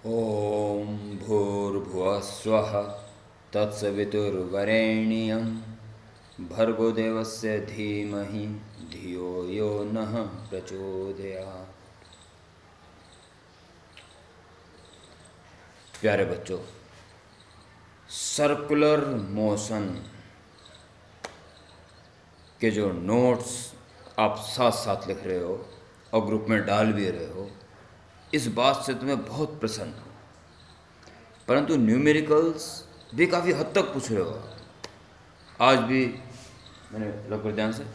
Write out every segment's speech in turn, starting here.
ॐ भूर्भुवः स्वः तत्सवितुर्वरेण्यं भर्गो देवस्य धीमहि धियो यो नः प्रचोदयात्। प्यारे बच्चों, सर्कुलर मोशन के जो नोट्स आप साथ साथ लिख रहे हो और ग्रुप में डाल भी रहे हो, इस बात से तुम्हें बहुत प्रसन्न हूँ। परंतु न्यूमेरिकल्स भी काफ़ी हद तक पूछ रहे हो। आज भी मैंने लगभग ध्यान से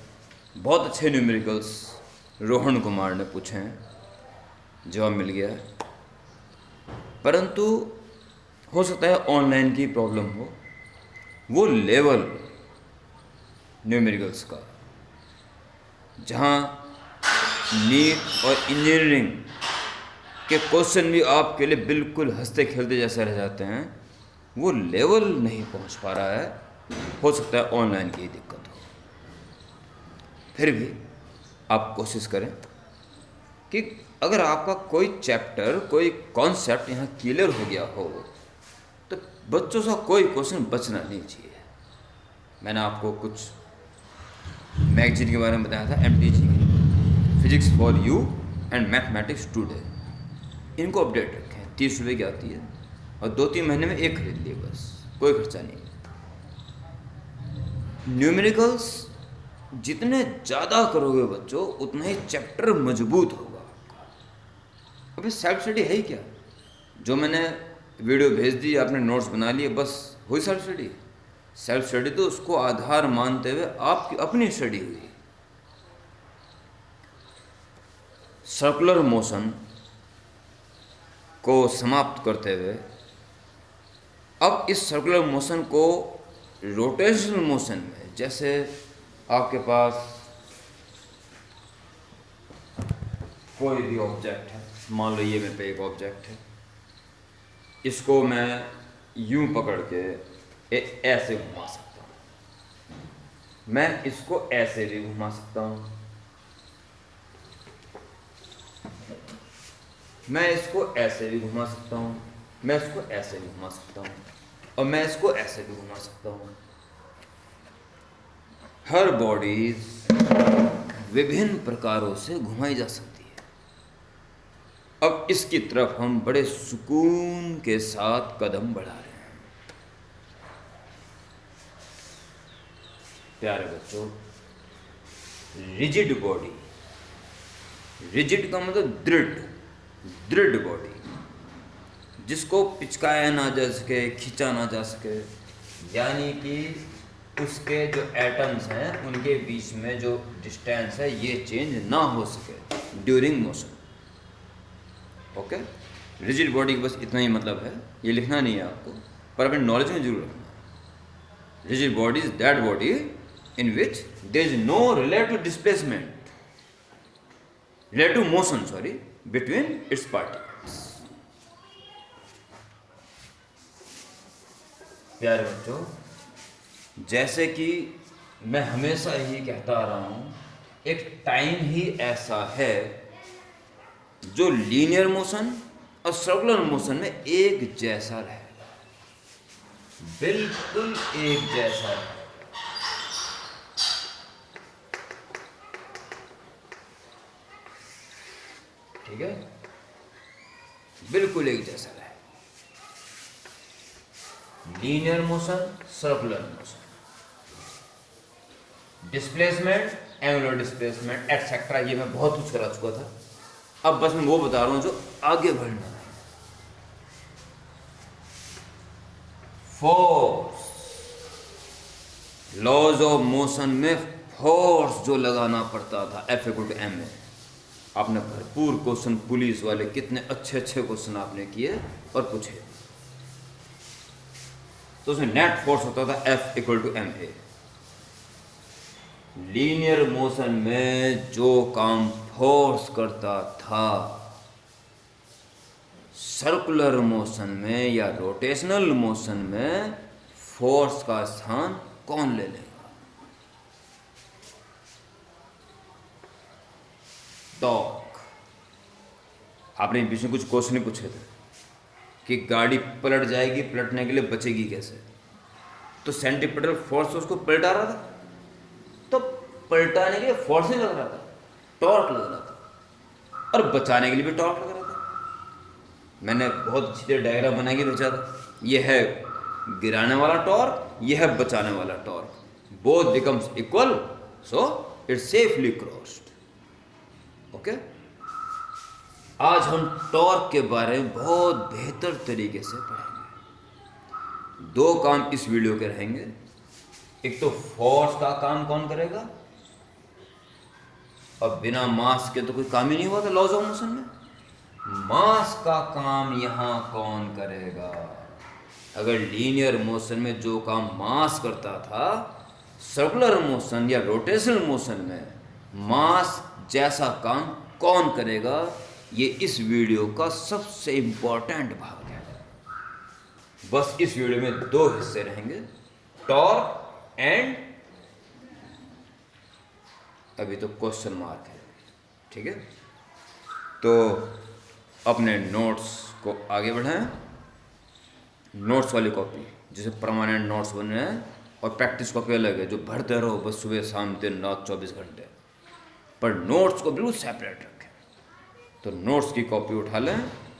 बहुत अच्छे न्यूमेरिकल्स रोहन कुमार ने पूछे हैं, जवाब मिल गया है। परंतु हो सकता है ऑनलाइन की प्रॉब्लम हो। वो लेवल न्यूमेरिकल्स का जहाँ नीट और इंजीनियरिंग के क्वेश्चन भी आपके लिए बिल्कुल हंसते खेलते जैसे रह जाते हैं, वो लेवल नहीं पहुंच पा रहा है। हो सकता है ऑनलाइन की दिक्कत हो। फिर भी आप कोशिश करें कि अगर आपका कोई चैप्टर, कोई कॉन्सेप्ट यहाँ क्लियर हो गया हो तो बच्चों से कोई क्वेश्चन बचना नहीं चाहिए। मैंने आपको कुछ मैगजीन के बारे में बताया था, MTG की, physics for you and mathematics today. इनको अपडेट रखें, 30 रुपये की आती है और 2-3 महीने में एक खरीद लिए, बस, कोई खर्चा नहीं। न्यूमेरिकल्स जितने ज़्यादा करोगे बच्चों, उतना ही चैप्टर मजबूत होगा। अभी सेल्फ स्टडी है ही क्या? जो मैंने वीडियो भेज दी, आपने नोट्स बना लिए, बस हुई सेल्फ स्टडी? सेल्फ स्टडी तो उसको आधार मानते हुए आपकी अपनी स्टडी हुई। सर्कुलर मोशन को समाप्त करते हुए अब इस सर्कुलर मोशन को रोटेशनल मोशन में, जैसे आपके पास कोई भी ऑब्जेक्ट है, मान लो ये मेरे पे एक ऑब्जेक्ट है, इसको मैं यूं पकड़ के ऐसे घुमा सकता हूँ, मैं इसको ऐसे भी घुमा सकता हूँ, मैं इसको ऐसे भी घुमा सकता हूँ, मैं इसको ऐसे भी घुमा सकता हूँ, और मैं इसको ऐसे भी घुमा सकता हूँ। हर बॉडीज विभिन्न प्रकारों से घुमाई जा सकती है। अब इसकी तरफ हम बड़े सुकून के साथ कदम बढ़ा रहे हैं। प्यारे बच्चों, रिजिड बॉडी, रिजिड का मतलब दृढ़ बॉडी, जिसको पिचकाया ना जा सके, खींचा ना जा सके, यानी कि उसके जो एटम्स हैं उनके बीच में जो डिस्टेंस है ये चेंज ना हो सके during motion. Okay, rigid body का बस इतना ही मतलब है, ये लिखना नहीं है आपको, पर अपने नॉलेज में जरूर रखना। Rigid body is that body in which there is no relative displacement, relative motion sorry, between its particles. प्यारे बच्चों, जैसे कि मैं हमेशा ही कहता आ रहा हूँ, एक टाइम ही ऐसा है जो लीनियर मोशन और सर्कुलर मोशन में एक जैसा रहेगा, बिल्कुल एक जैसा रहेगा। ठीक है, बिल्कुल एक जैसा रहेगा। Linear motion, circular motion, displacement, angular displacement etcetera, ये मैं बहुत कुछ करा चुका था। अब बस मैं वो बता रहा हूं जो आगे बढ़ना है। फोर्स, लॉज ऑफ मोशन में फोर्स जो लगाना पड़ता था, F=ma। आपने भरपूर क्वेश्चन पुलिस वाले, कितने अच्छे क्वेश्चन आपने किए और पूछे, तो उसमें नेट फोर्स होता था F=ma। लीनियर मोशन में जो काम फोर्स करता था, सर्कुलर मोशन में या रोटेशनल मोशन में फोर्स का स्थान कौन ले लेगा? टॉर्क। आपने बीच में कुछ क्वेश्चन पूछे थे, कि गाड़ी पलट जाएगी, पलटने के लिए बचेगी कैसे। तो सेंट्रीपिटल फोर्स उसको पलटा रहा था, तो पलटाने के लिए फोर्स नहीं लग रहा था, टॉर्क लग रहा था, और बचाने के लिए भी टॉर्क लग रहा था। मैंने बहुत अच्छी तरह डायग्राम बना के भेजा था। ये है गिराने वाला टॉर्क, ये है बचाने वाला torque, both becomes equal, so it's safely crossed. Okay, आज हम टॉर्क के बारे में बहुत बेहतर तरीके से पढ़ेंगे। दो काम इस वीडियो के रहेंगे। एक तो फोर्स का काम कौन करेगा, और बिना मास के तो कोई काम ही नहीं हुआ था लॉज ऑफ मोशन में। मास का काम यहां कौन करेगा। अगर लीनियर मोशन में जो काम मास करता था, सर्कुलर मोशन या रोटेशनल मोशन में मास जैसा काम कौन करेगा, ये इस वीडियो का सबसे इंपॉर्टेंट भाग है। बस इस वीडियो में दो हिस्से रहेंगे, टॉर्क एंड, अभी तो क्वेश्चन मार्क है, ठीक है। तो अपने नोट्स को आगे बढ़ाएं। नोट्स वाली कॉपी जिसे परमानेंट नोट्स बन रहे हैं, और प्रैक्टिस कॉपी अलग है जो भरते रहो बस सुबह शाम दिन रात 24 घंटे, पर नोट्स को बिल्कुल सेपरेट रखें। तो नोट्स की कॉपी उठा लें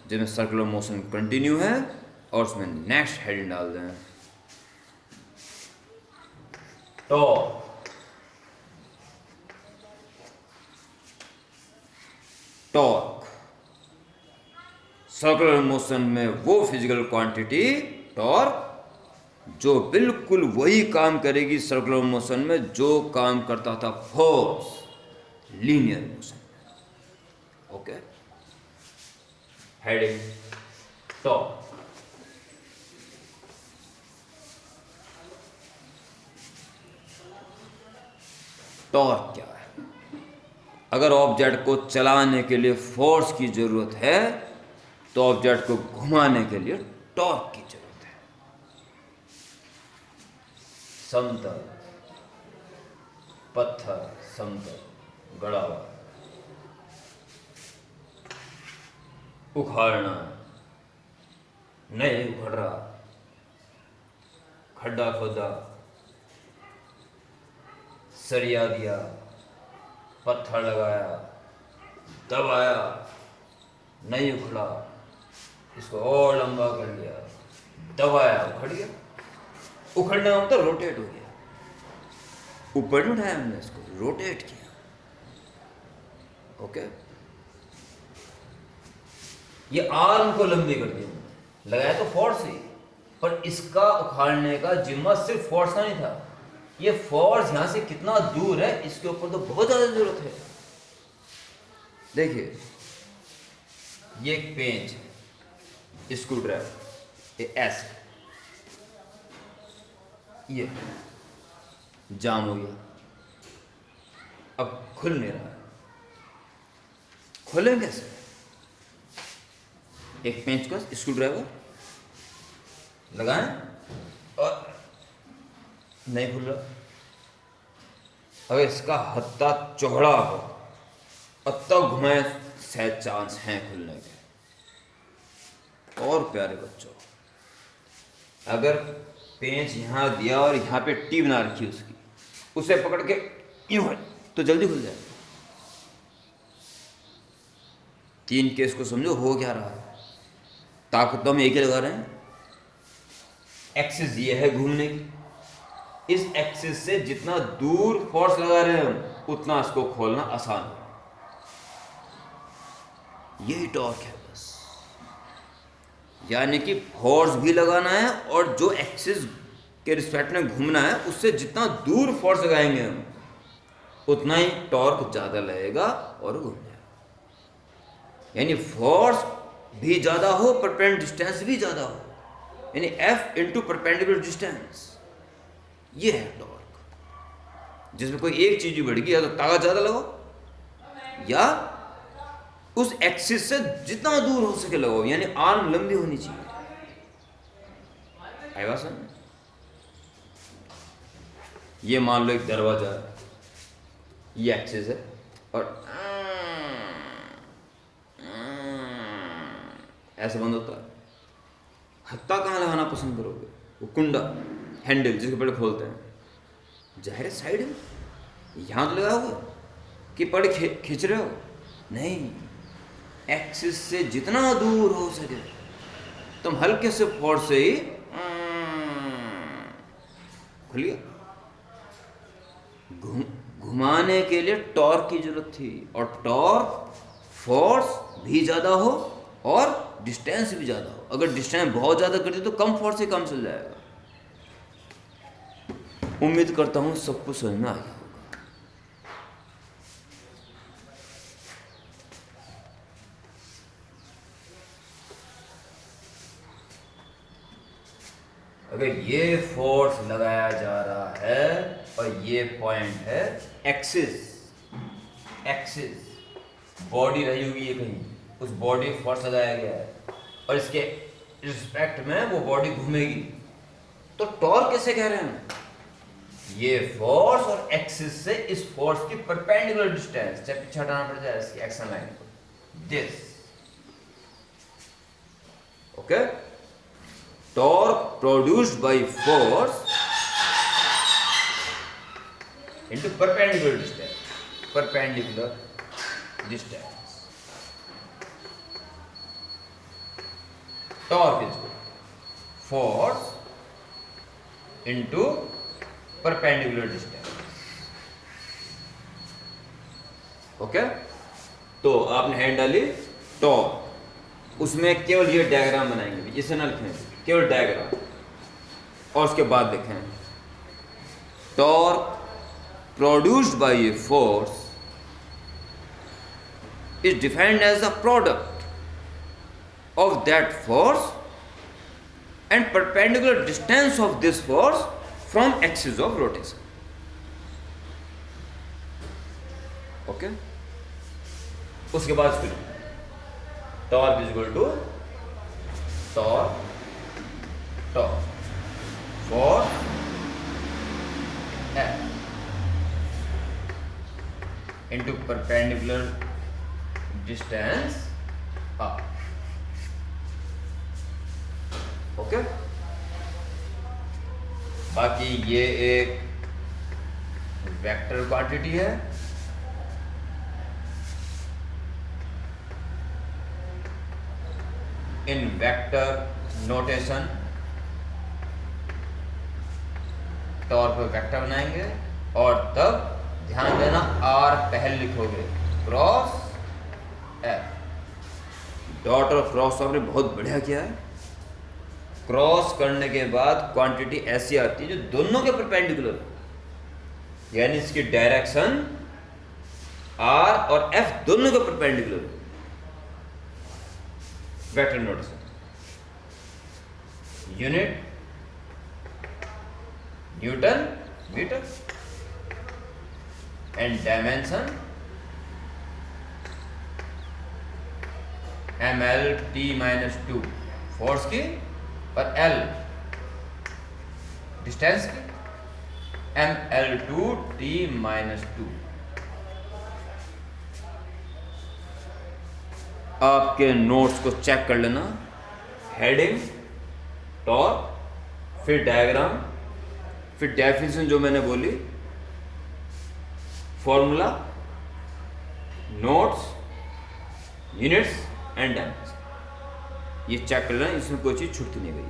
जिसमें सर्कुलर मोशन कंटिन्यू है, और उसमें नेक्स्ट हेडिंग डाल दें, टॉर्क। सर्कुलर मोशन में वो फिजिकल क्वांटिटी टॉर्क जो बिल्कुल वही काम करेगी सर्कुलर मोशन में जो काम करता था फोर्स लीनियर मोशन में। Okay, heading torque. टॉर्क क्या है। अगर ऑब्जेक्ट को चलाने के लिए फोर्स की जरूरत है, तो ऑब्जेक्ट को घुमाने के लिए टॉर्क की जरूरत है। समतल, पत्थर समतल गड़ा हुआ, उखाड़ना, नहीं उखड़ रहा, खड्डा खोदा, सरिया दिया, पत्थर लगाया, दबाया, नहीं उखड़ा, इसको और लंबा कर लिया, दबाया, उखड़ गया। उखड़ने का मतलब रोटेट हो गया। ऊपर नहीं उठाया हमने, इसको रोटेट किया। ओके, ये आर्म को लंबी कर दिया, लगाया तो फोर्स ही, पर इसका उखाड़ने का जिम्मा सिर्फ फोर्स का नहीं था। ये फोर्स यहां से कितना दूर है इसके ऊपर तो बहुत ज्यादा जरूरत है। देखिए, ये एक पेंच है, स्क्रू ड्राइवर, ये ऐसे, ये जाम हो गया, अब खुल नहीं रहा है। खोलें कैसे। एक पेंच का स्क्रू ड्राइवर लगाएं और नहीं खुल रहा। अगर इसका हत्ता चौड़ा हो और तब घुमाए, शायद चांस हैं खुलने के। और प्यारे बच्चों, अगर पेंच यहां दिया और यहां पे टी बना रखी उसकी, उसे पकड़ के यूं है तो जल्दी खुल जाए। तीन केस को समझो हो क्या रहा है। ताकत तो हम एक ही लगा रहे हैं। एक्सिस ये है घूमने की, इस एक्सिस से जितना दूर फोर्स लगा रहे हैं हम, उतना इसको खोलना आसान है। यही टॉर्क है बस। यानी कि फोर्स भी लगाना है, और जो एक्सिस के रिस्पेक्ट में घूमना है, उससे जितना दूर फोर्स लगाएंगे हम, उतना ही टॉर्क ज्यादा लगेगा और घूम जाएगा। यानी फोर्स भी ज्यादा हो, परपेंडिकुलर डिस्टेंस भी ज्यादा हो, यानी F इंटू परपेंडिकुलर डिस्टेंस। ये है टॉर्क, जिसमें कोई एक चीज भी बढ़ेगी, या तो ताकत ज्यादा लगाओ, या उस एक्सिस से जितना दूर हो सके लगाओ, यानी आर्म लंबी होनी चाहिए। आई बात समझ। ये मान लो एक दरवाजा है, ये एक्सिस है, और ऐसे बंद होता है, हत्ता कहाँ लगाना पसंद करोगे? वो कुंडा, हैंडल जिसके पेड़ खोलते हैं, जाहिर है साइड में यहाँ तो लगाओगे कि पेड़ खींच रहे हो? नहीं, एक्सिस से जितना दूर हो सके तुम हल्के से फोर्स से ही खुलिए। घुमाने के लिए टॉर्क की जरूरत थी, और टॉर्क फोर्स भी ज़्यादा हो और डिस्टेंस भी ज़्यादा हो। अगर डिस्टेंस बहुत ज़्यादा कर दी तो कम फोर्स ही काम चल जाएगा। उम्मीद करता हूँ सब कुछ समझ में आ गया होगा। अगर ये फोर्स लगाया जा रहा है और ये पॉइंट है एक्सिस, बॉडी रही होगी ये कहीं, उस बॉडी फोर्स लगाया गया है और इसके रिस्पेक्ट में वो बॉडी घूमेगी, तो टॉर्क कैसे कह रहे हैं? ये फोर्स और एक्सिस से इस फोर्स की परपेंडिकुलर डिस्टेंस, चाहे पीछे हटाना पड़ जाए इसकी एक्शन लाइन को, this, okay. Torque produced by force into perpendicular distance, torque is force into perpendicular distance, okay. तो आपने हैंड डाली टॉर्क, उसमें केवल ये डायग्राम बनाएंगे, इसे ना लिखें, केवल डायग्राम, और उसके बाद लिखें torque produced by a force is defined as the product of that force and perpendicular distance of this force from axis of rotation. Okay? उसके बाद फिर torque is equal to torque for F into perpendicular distance up. Okay. बाकी ये एक vector quantity है, in vector notation torque पे vector बनाएंगे और तब ध्यान देना R पहले लिखोगे, क्रॉस F। डॉट और क्रॉस आपने बहुत बढ़िया किया है। क्रॉस करने के बाद क्वांटिटी ऐसी आती है जो दोनों के परपेंडिकुलर, यानी इसकी डायरेक्शन R और F दोनों के perpendicular. Vector notation, unit newton metre and dimension ml/t-2 force की और L डिस्टेंस की, ml/t-2। आपके नोट्स को चेक कर लेना, हेडिंग टॉर्क, फिर डायग्राम, फिर डेफिनेशन जो मैंने बोली, formula, notes, units and dimension, ये चेक कर लेना, इसमें कोई चीज़ छूटती नहीं गई है।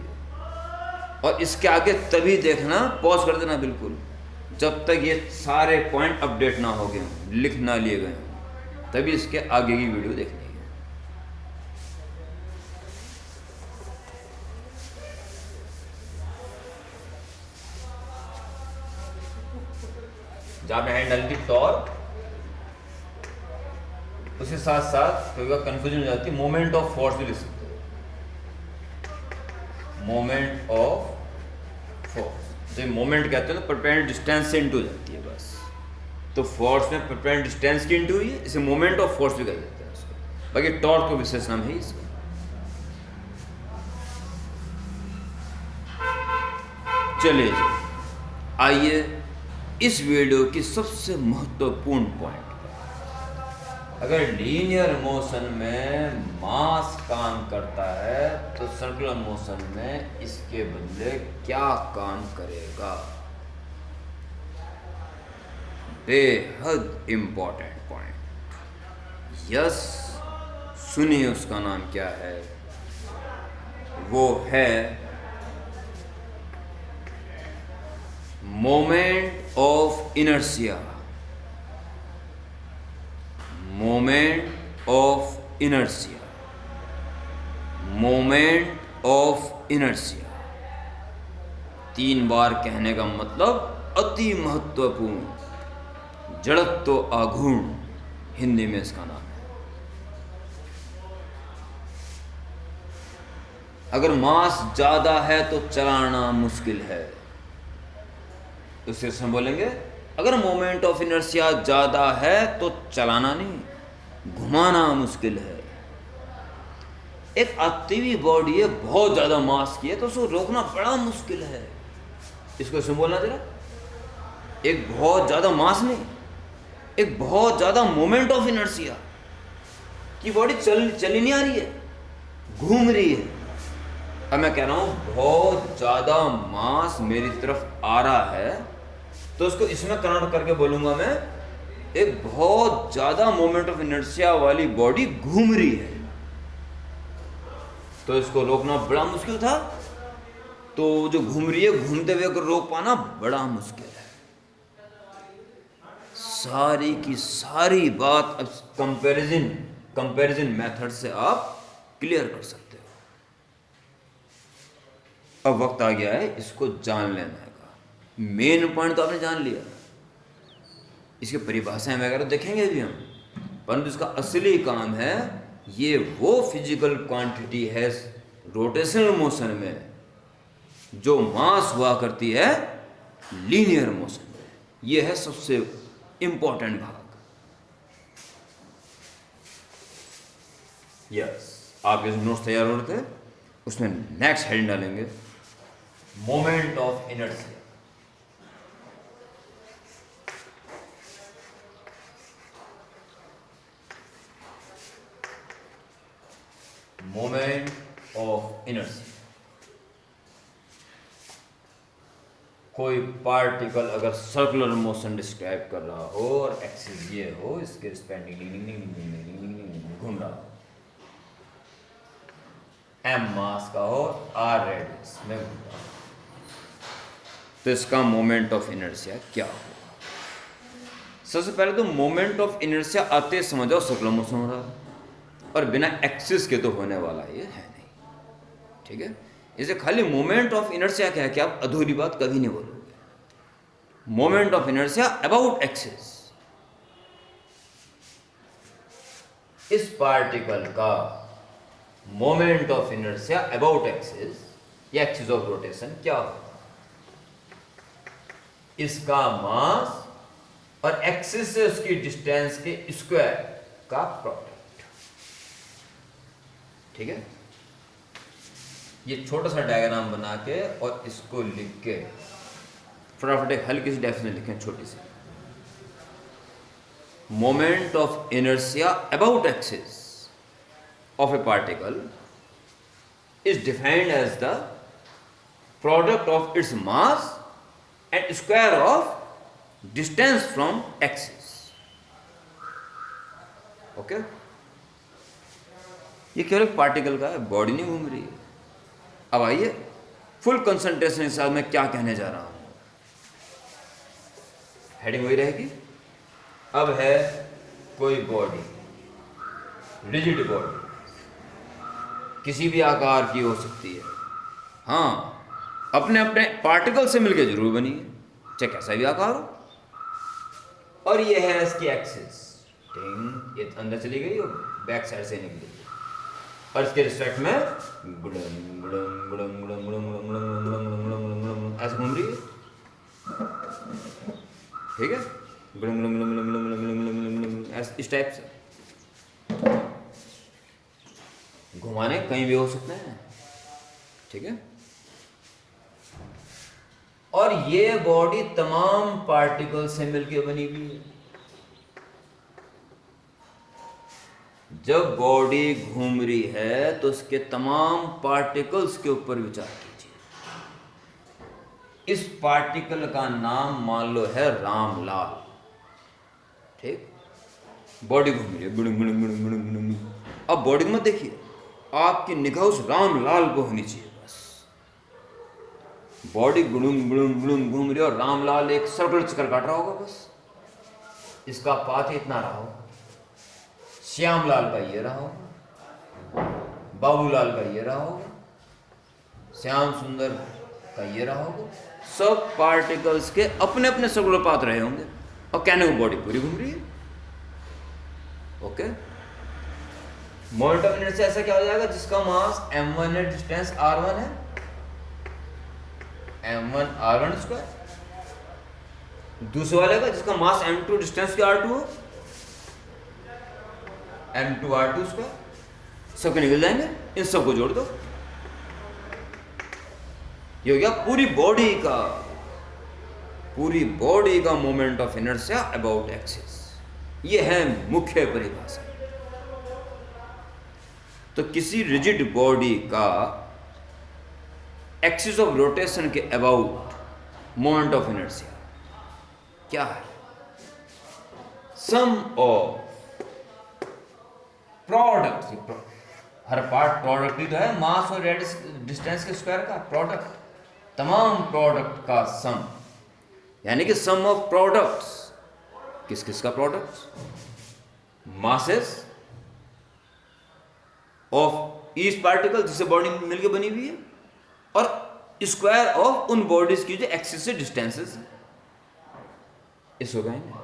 और इसके आगे तभी देखना, पॉज कर देना बिल्कुल, जब तक ये सारे पॉइंट अपडेट ना हो गए, लिख ना लिए गए, तभी इसके आगे की वीडियो देखनी है। जहाँ पे हैंड डाली थी टॉर्क, उसके साथ साथ कई बार कंफ्यूजन हो जाती है, मोमेंट ऑफ फोर्स भी लिख सकते हो। मोमेंट ऑफ फोर्स, जब मोमेंट कहते हैं ना, परपेंडिकुलर डिस्टेंस से इंटू हो जाती है बस, तो फोर्स में परपेंडिकुलर डिस्टेंस की इंटू हुई है, इसे मोमेंट ऑफ फोर्स भी कहा जाता है उसको। बाकी टॉर्क को विशेष नाम है इसका। चलिए आइए इस वीडियो की सबसे महत्वपूर्ण पॉइंट, अगर लीनियर मोशन में मास काम करता है तो सर्कुलर मोशन में इसके बदले क्या काम करेगा? बेहद इंपॉर्टेंट पॉइंट। यस, सुनिए, उसका नाम क्या है? वो है moment of inertia. Moment of inertia. Moment of inertia. 3 बार कहने का मतलब अति महत्वपूर्ण। जड़त्व आघूर्ण हिंदी में इसका नाम है। अगर मास ज्यादा है तो चलाना मुश्किल है। तो सिर्फ हम बोलेंगे अगर मोमेंट ऑफ इनर्शिया ज्यादा है तो चलाना नहीं, घुमाना मुश्किल है। एक आती हुई बॉडी है, बहुत ज्यादा मास की है, तो उसको रोकना बड़ा मुश्किल है। इसको इसमें बोलना जरा, एक बहुत ज्यादा मास नहीं, एक बहुत ज्यादा मोमेंट ऑफ इनर्शिया की बॉडी चली नहीं आ रही है, घूम रही है। अब मैं कह रहा हूं बहुत ज्यादा मास मेरी तरफ आ रहा है, तो उसको इसमें कन्वर्ट करके बोलूंगा मैं, एक बहुत ज्यादा मोमेंट ऑफ इनर्शिया वाली बॉडी घूम रही है। तो इसको रोकना बड़ा मुश्किल था, तो जो घूम रही है, घूमते हुए को रोक पाना बड़ा मुश्किल है। सारी की सारी बात अब कंपैरिजन मेथड से आप क्लियर कर सकते हो। अब वक्त आ गया है इसको जान लेने का। मेन पॉइंट तो आपने जान लिया, इसकी परिभाषाएं वगैरह देखेंगे भी हम, परंतु इसका असली काम है, ये वो फिजिकल क्वांटिटी है रोटेशनल मोशन में जो मास हुआ करती है लीनियर मोशन में। ये है सबसे इंपॉर्टेंट भाग। यस, आपके नोट्स तैयार हो रहे थे, उसमें नेक्स्ट हेडिंग डालेंगे moment of inertia. Moment of inertia. कोई पार्टिकल अगर सर्कुलर मोशन डिस्क्राइब कर रहा हो और एक्सिस ये हो, इसके रिस्पेक्टिव घूम रहा हो, m मास का हो, r रेडियस में घूम रहा हो, तो इसका मोमेंट ऑफ इनर्शिया क्या होगा? सबसे पहले तो मोमेंट ऑफ इनर्शिया आते समझो सर्कुलर मोशन हो रहा है, और बिना एक्सिस के तो होने वाला ये है नहीं, ठीक है। इसे खाली मोमेंट ऑफ इनर्शिया क्या है कि आप अधूरी बात कभी नहीं बोलोगे। Moment of inertia about axis, इस पार्टिकल का moment of inertia about axis या एक्सिस ऑफ रोटेशन क्या होगा? इसका मास और एक्सिस से उसकी डिस्टेंस के स्क्वायर का प्रोडक्ट, ठीक है। ये छोटा सा डायग्राम बना के और इसको लिख के फटाफट एक हल्की सी डेफिनेशन लिखें, छोटी सी। Moment of inertia about axis of a particle is defined as the product of its mass and square of distance from axis. Okay? ये केवल पार्टिकल का है, बॉडी नहीं घूम रही है। अब आइए फुल कंसंट्रेशन के साथ मैं क्या कहने जा रहा हूं, हेडिंग वही रहेगी। अब है कोई बॉडी, रिजिड बॉडी, किसी भी आकार की हो सकती है, हाँ, अपने अपने पार्टिकल से मिलकर जरूर बनी है, चाहे कैसा भी आकार हो। और ये है इसकी एक्सिस, ये अंदर चली गई और बैक साइड से निकली, और इसके रिस्पेक्ट में ऐसे घूम रही है, ठीक है, इस टाइप से घुमाने कहीं भी हो सकते हैं, ठीक है। और ये बॉडी तमाम पार्टिकल से मिलकर बनी हुई है। जब बॉडी घूम रही है तो उसके तमाम पार्टिकल्स के ऊपर विचार कीजिए। इस पार्टिकल का नाम मान लो है रामलाल, ठीक। बॉडी घूम रही है, गुड़ुंग गुड़ुंग गुड़ुंग गुड़ुंग गुड़ुंग। अब बॉडी मत देखिए, आपकी निगाह उस रामलाल को होनी चाहिए बस। बॉडी गुड़ुंग गुड़ुंग गुड़ुंग घूम रही है और रामलाल एक सर्कुलर चक्कर काट रहा होगा बस। इसका पाथ इतना रहा होगा, श्यामलाल का ये रहा होगा, बाबूलाल का ये रहा होगा, श्याम सुंदर का ये रहा होगा। सब पार्टिकल्स के अपने अपने सर्कुलर पाथ रहे होंगे और कहने को बॉडी पूरी घूम रही है। ओके, मोमेंट ऑफ इनर्शिया ऐसा क्या हो जाएगा, जिसका मास m1 है, डिस्टेंस r1 है, m1 r1 स्क्वायर। दूसरे वाले का जिसका मास m2, डिस्टेंस क्या r2 हो, m2 r2 स्क्वायर। सबके निकल जाएंगे, इन सबको जोड़ दो, ये हो गया पूरी बॉडी का moment of inertia about axis. ये है मुख्य परिभाषा। तो किसी रिजिड बॉडी का एक्सिस ऑफ रोटेशन के अबाउट मोमेंट ऑफ इनर्शिया क्या है, सम ऑफ प्रोडक्ट। हर पार्ट प्रोडक्ट ही तो है, मास और डिस्टेंस के स्क्वायर का प्रोडक्ट, तमाम प्रोडक्ट का सम, यानी कि सम ऑफ प्रोडक्ट्स। किस किस का products, masses of each particle जिससे बॉडी मिलकर बनी हुई है, और स्क्वायर ऑफ उन बॉडीज की जो एक्सिस से डिस्टेंसेस है। इसको कहेंगे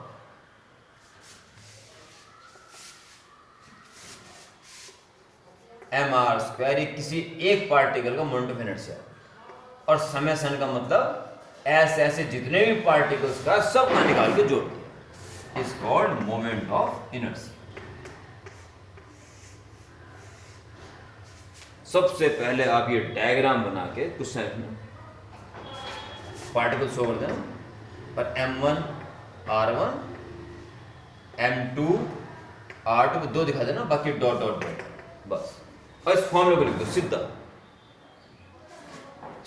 mr स्क्वायर। किसी एक पार्टिकल का मोमेंट ऑफ इनर्शिया, और समेशन का मतलब ऐसे ऐसे जितने भी पार्टिकल्स का सबका निकाल के जोड़ दिया, is called moment of inertia. सबसे पहले आप ये डायग्राम बना के कुछ सेकंड में पार्टिकल शो कर देना, पर m1 r1 m2 r2 को 2 दिखा देना, बाकी डॉट डॉट डॉट बस। और इस फॉर्मूले को लिख दो,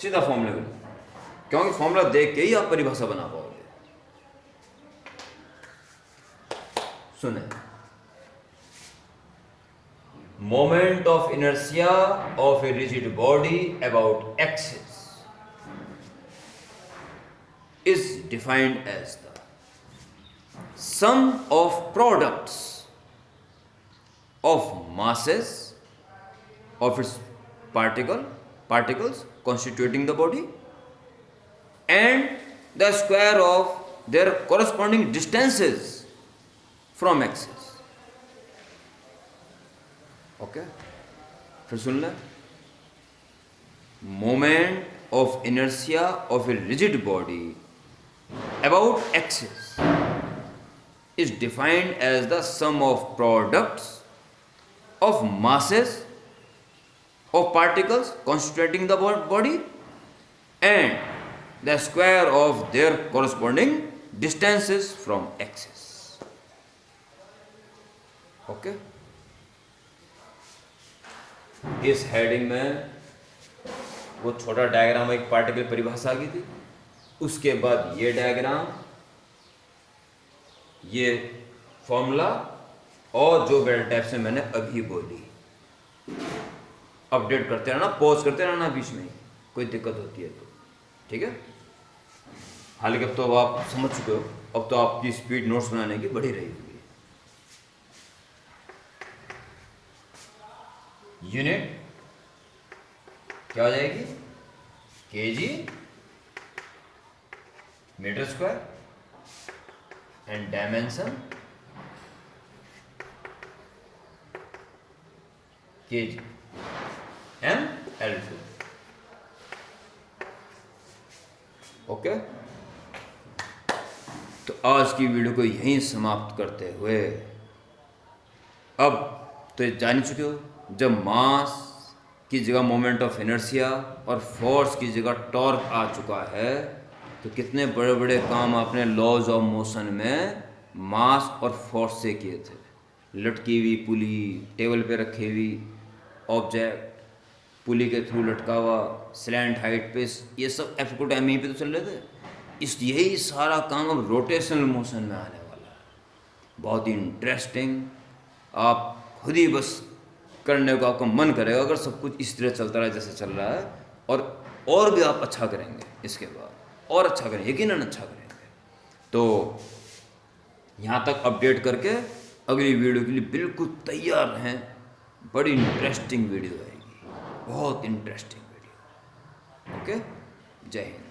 सीधा फॉर्मूले को लिख दो, क्योंकि फॉर्मूला देख के ही आप परिभाषा बना पाओगे। सुने, moment of inertia of a rigid body about axis is defined as the sum of products of masses of its particles constituting the body and the square of their corresponding distances from axis. Okay, फिर सुन लें। Moment of inertia of a rigid body about axis is defined as the sum of products of masses of particles constituting the body and the square of their corresponding distances from axis. Okay, इस heading में वो छोटा diagram एक particle परिभाषा की थी, उसके बाद ये डायग्राम, ये फॉर्मूला, और जो बेल टाइप से मैंने अभी बोली। अपडेट करते रहना, पॉज करते रहना बीच में, कोई दिक्कत होती है तो, ठीक है। हालांकि अब तो आप समझ चुके हो, अब तो आपकी स्पीड नोट्स बनाने की बढ़ी रही होगी। यूनिट क्या हो जाएगी, KG metre square, and dimension KG ml2। Okay, तो आज की वीडियो को यहीं समाप्त करते हुए, अब तो ये जान चुके हो, जब मास की जगह मोमेंट ऑफ इनर्शिया और फोर्स की जगह टॉर्क आ चुका है, तो कितने बड़े बड़े काम आपने लॉज ऑफ मोशन में मास और फोर्स से किए थे। लटकी हुई पुली, टेबल पे रखी हुई ऑब्जेक्ट, पुली के थ्रू लटका हुआ, स्लैंट हाइट पे, ये सब एफ को टाइम यहीं पे तो चल रहे थे। यही सारा काम अब रोटेशनल मोशन में आने वाला है। बहुत ही इंटरेस्टिंग, आप खुद ही बस करने को आपका मन करेगा अगर सब कुछ इस तरह चलता रहा जैसे चल रहा है। और भी आप अच्छा करेंगे इसके बाद, और अच्छा करेंगे, यकीनन अच्छा करेंगे। तो यहाँ तक अपडेट करके अगली वीडियो के लिए बिल्कुल तैयार रहें। बड़ी इंटरेस्टिंग वीडियो आएगी, बहुत इंटरेस्टिंग वीडियो। ओके, जय हिंद।